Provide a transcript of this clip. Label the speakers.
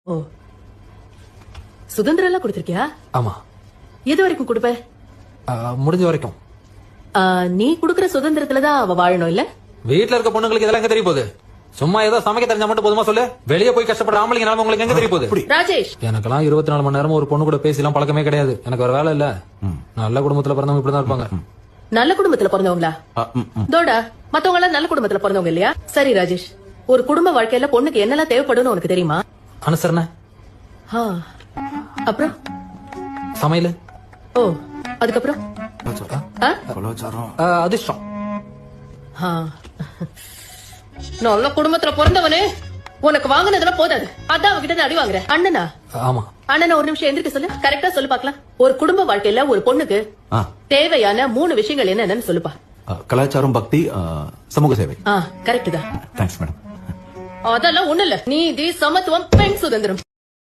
Speaker 1: ஓ, சுதந்திரம் எல்லாம் கொடுத்திருக்கியா?
Speaker 2: ஆமா.
Speaker 1: எது வரைக்கும் கொடுப்ப?
Speaker 2: முடிஞ்ச வரைக்கும்.
Speaker 1: நீ குடுக்கற சுதந்திரத்துலதான் அவ வாழணும் இல்ல?
Speaker 2: வீட்டுல இருக்க பொண்ணுங்களுக்கு இதெல்லாம் எங்க தெரிய போகுது? சும்மா ஏதோ சமைக்க தெரிஞ்சா மட்டும் போதுமா சொல்லு? வெளியே போய் கஷ்டப்படுற ஆம்பளைங்க நிலைமை உங்களுக்கு எங்க தெரிய போகுது?
Speaker 1: ராஜேஷ்,
Speaker 2: எனக்கெல்லாம் 24 மணி நேரம் ஒரு பொண்ணு கூட பேசிலாம் பழக்கமே கிடையாது. எனக்கு ஒரு வேலை இல்ல. நல்ல குடும்பத்துல பிறந்தவங்க இப்படிதான் இருப்பாங்க.
Speaker 1: நல்ல குடும்பத்துல பிறந்தவங்களா? தோடா, மத்தவங்க எல்லாம் நல்ல குடும்பத்துல பிறந்தவங்க இல்லையா? சரி ராஜேஷ், ஒரு குடும்ப வாழ்க்கையில பொண்ணுக்கு என்னெல்லாம் தேவைப்படும்னு உனக்கு தெரியுமா?
Speaker 2: அனுசரணை,
Speaker 1: அப்புறம்
Speaker 2: சமையல்,
Speaker 1: ஓ, அதுக்கப்புறம்
Speaker 2: அதிர்ஷ்டம்.
Speaker 1: நல்ல குடும்பத்துல பிறந்தவனே உனக்கு வாங்கினதெல்லாம் போதாது, அதான் அவகிட்ட அடி வாங்குற. அண்ணனா?
Speaker 2: ஆமா.
Speaker 1: அண்ணனா ஒரு நிமிஷம் எந்திரிக்க சொல்லு. கரெக்டா சொல்லு பாக்கலாம். ஒரு குடும்ப வாழ்க்கையில ஒரு பொண்ணுக்கு தேவையான 3 விஷயங்கள் என்னன்னு சொல்லுப்பா.
Speaker 3: கலாச்சாரம், பக்தி, சமூக சேவை.
Speaker 1: கரெக்ட் தான்.
Speaker 3: Thanks madam.
Speaker 1: அதெல்லாம் ஒண்ணு இல்ல. நீதி, சமத்துவம், பெண் சுதந்திரம்.